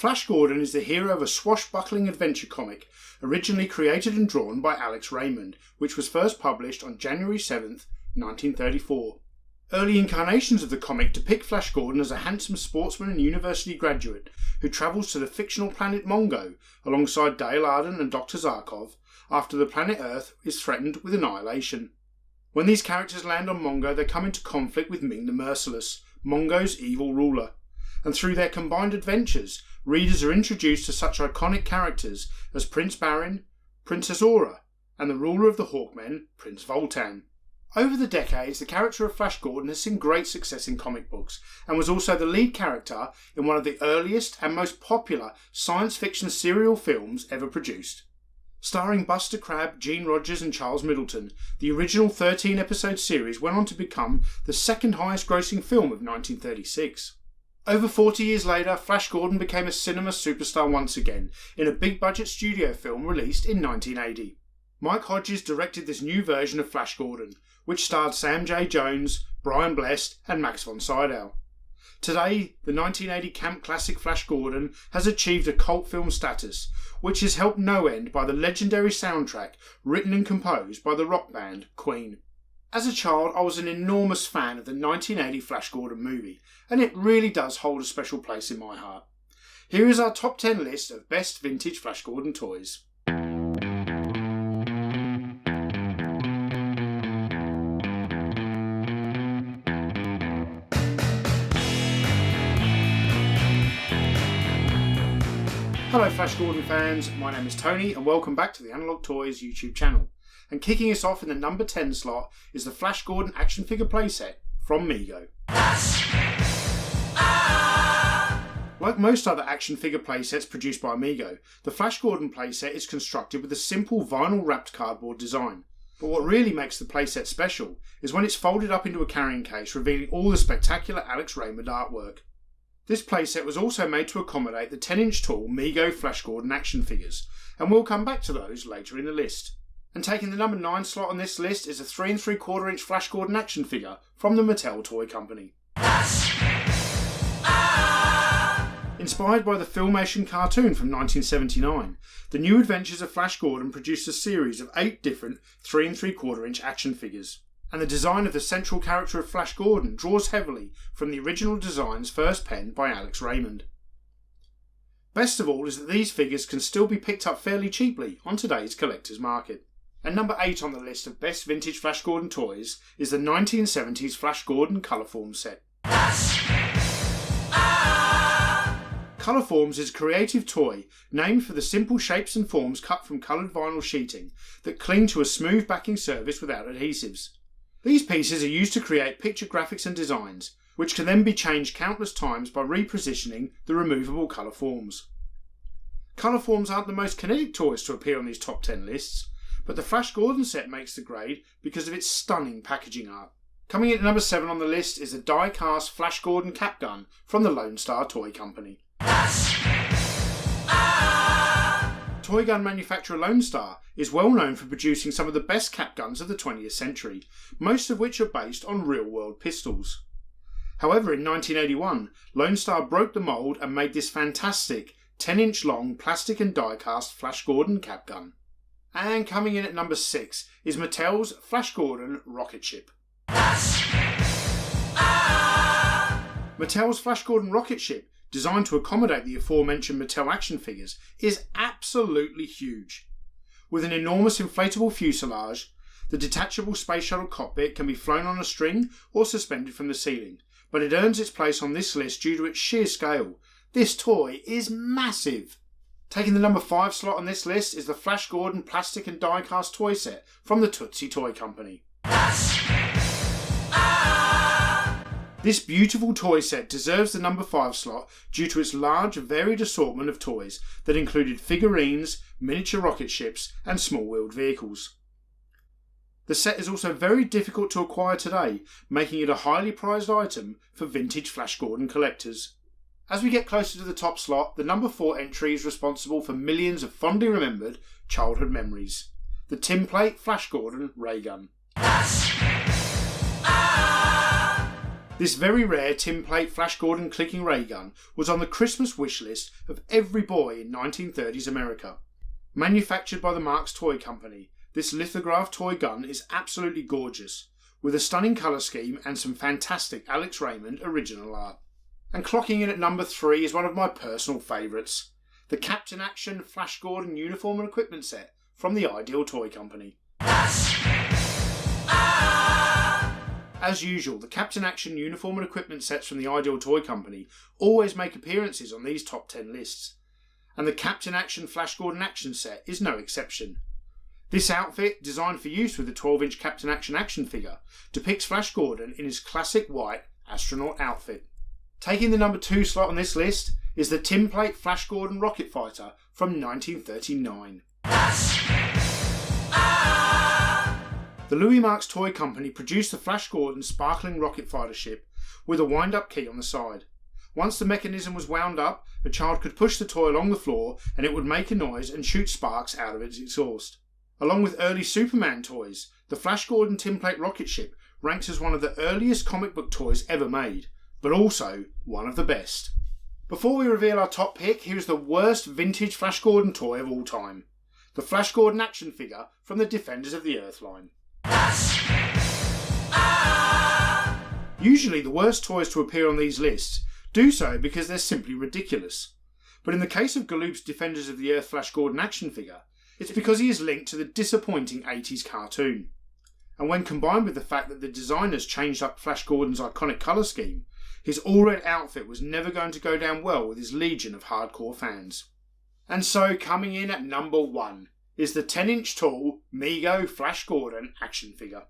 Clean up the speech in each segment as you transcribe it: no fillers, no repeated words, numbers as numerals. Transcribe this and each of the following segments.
Flash Gordon is the hero of a swashbuckling adventure comic, originally created and drawn by Alex Raymond, which was first published on January 7th, 1934. Early incarnations of the comic depict Flash Gordon as a handsome sportsman and university graduate who travels to the fictional planet Mego alongside Dale Arden and Dr. Zarkov after the planet Earth is threatened with annihilation. When these characters land on Mego, they come into conflict with Ming the Merciless, Mongo's evil ruler, and through their combined adventures, readers are introduced to such iconic characters as Prince Barin, Princess Aura, and the ruler of the Hawkmen, Prince Voltan. Over the decades, the character of Flash Gordon has seen great success in comic books, and was also the lead character in one of the earliest and most popular science fiction serial films ever produced. Starring Buster Crabbe, Gene Rogers and Charles Middleton, the original 13-episode series went on to become the second highest grossing film of 1936. Over 40 years later, Flash Gordon became a cinema superstar once again in a big-budget studio film released in 1980. Mike Hodges directed this new version of Flash Gordon, which starred Sam J. Jones, Brian Blessed and Max von Sydow. Today, the 1980 camp classic Flash Gordon has achieved a cult film status, which is helped no end by the legendary soundtrack written and composed by the rock band Queen. As a child, I was an enormous fan of the 1980 Flash Gordon movie, and it really does hold a special place in my heart. Here is our top 10 list of best vintage Flash Gordon toys. Hello Flash Gordon fans, my name is Tony and welcome back to the Analog Toys YouTube channel. And kicking us off in the number 10 slot is the Flash Gordon action figure playset from Mego. Like most other action figure playsets produced by Mego, the Flash Gordon playset is constructed with a simple vinyl wrapped cardboard design. But what really makes the playset special is when it's folded up into a carrying case, revealing all the spectacular Alex Raymond artwork. This playset was also made to accommodate the 10-inch tall Mego Flash Gordon action figures, and we'll come back to those later in the list. And taking the number 9 slot on this list is a 3 3/4 inch Flash Gordon action figure from the Mattel toy company. Inspired by the Filmation cartoon from 1979, the New Adventures of Flash Gordon produced a series of 8 different 3 3/4 inch action figures. And the design of the central character of Flash Gordon draws heavily from the original designs first penned by Alex Raymond. Best of all is that these figures can still be picked up fairly cheaply on today's collector's market. And number 8 on the list of best vintage Flash Gordon toys is the 1970s Flash Gordon Colorforms set. Colorforms is a creative toy named for the simple shapes and forms cut from coloured vinyl sheeting that cling to a smooth backing surface without adhesives. These pieces are used to create picture graphics and designs, which can then be changed countless times by repositioning the removable colour forms. Colour forms aren't the most kinetic toys to appear on these top 10 lists, but the Flash Gordon set makes the grade because of its stunning packaging art. Coming in at number 7 on the list is a die-cast Flash Gordon cap gun from the Lone Star Toy Company. Toy gun manufacturer Lone Star is well known for producing some of the best cap guns of the 20th century, most of which are based on real-world pistols. However, in 1981, Lone Star broke the mould and made this fantastic 10-inch long plastic and die-cast Flash Gordon cap gun. And coming in at number 6 is Mattel's Flash Gordon Rocketship. Mattel's Flash Gordon Rocketship, designed to accommodate the aforementioned Mattel action figures, is absolutely huge. With an enormous inflatable fuselage, the detachable space shuttle cockpit can be flown on a string or suspended from the ceiling, but it earns its place on this list due to its sheer scale. This toy is massive! Taking the number 5 slot on this list is the Flash Gordon plastic and die-cast toy set from the Tootsie Toy Company. This beautiful toy set deserves the number 5 slot due to its large, varied assortment of toys that included figurines, miniature rocket ships, and small-wheeled vehicles. The set is also very difficult to acquire today, making it a highly prized item for vintage Flash Gordon collectors. As we get closer to the top slot, the number 4 entry is responsible for millions of fondly remembered childhood memories. The tinplate Flash Gordon Ray Gun. This very rare tin plate Flash Gordon clicking ray gun was on the Christmas wish list of every boy in 1930s America. Manufactured by the Marx Toy Company, this lithographed toy gun is absolutely gorgeous, with a stunning colour scheme and some fantastic Alex Raymond original art. And clocking in at number 3 is one of my personal favourites, the Captain Action Flash Gordon uniform and equipment set from the Ideal Toy Company. As usual, the Captain Action uniform and equipment sets from the Ideal Toy Company always make appearances on these top 10 lists, and the Captain Action Flash Gordon action set is no exception. This outfit, designed for use with the 12-inch Captain Action figure, depicts Flash Gordon in his classic white astronaut outfit. Taking the number 2 slot on this list is the tin plate Flash Gordon rocket fighter from 1939. The Louis Marx Toy Company produced the Flash Gordon sparkling rocket fighter ship with a wind-up key on the side. Once the mechanism was wound up, a child could push the toy along the floor and it would make a noise and shoot sparks out of its exhaust. Along with early Superman toys, the Flash Gordon tinplate rocket ship ranks as one of the earliest comic book toys ever made, but also one of the best. Before we reveal our top pick, here's the worst vintage Flash Gordon toy of all time, the Flash Gordon action figure from the Defenders of the Earth line. Usually the worst toys to appear on these lists do so because they're simply ridiculous, but in the case of Galloop's Defenders of the Earth Flash Gordon action figure, it's because he is linked to the disappointing 80s cartoon. And when combined with the fact that the designers changed up Flash Gordon's iconic colour scheme, his all-red outfit was never going to go down well with his legion of hardcore fans. And so, coming in at number 1 is the 10-inch tall Mego Flash Gordon action figure.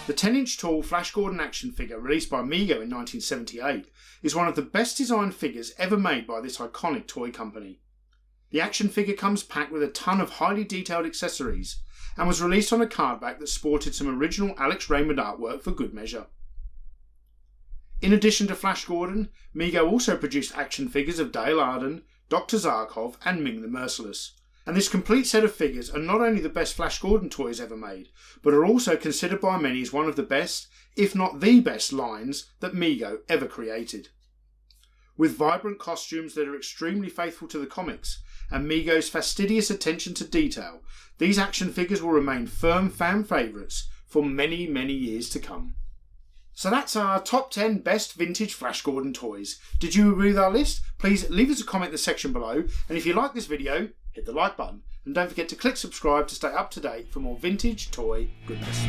The 10-inch tall Flash Gordon action figure, released by Mego in 1978, is one of the best designed figures ever made by this iconic toy company. The action figure comes packed with a ton of highly detailed accessories and was released on a card back that sported some original Alex Raymond artwork for good measure. In addition to Flash Gordon, Mego also produced action figures of Dale Arden, Dr. Zarkov and Ming the Merciless. And this complete set of figures are not only the best Flash Gordon toys ever made, but are also considered by many as one of the best, if not the best, lines that Mego ever created. With vibrant costumes that are extremely faithful to the comics, and Mego's fastidious attention to detail, these action figures will remain firm fan favourites for many, many years to come. So that's our top 10 best vintage Flash Gordon toys. Did you agree with our list? Please leave us a comment in the section below, and if you like this video, hit the like button, and don't forget to click subscribe to stay up to date for more vintage toy goodness.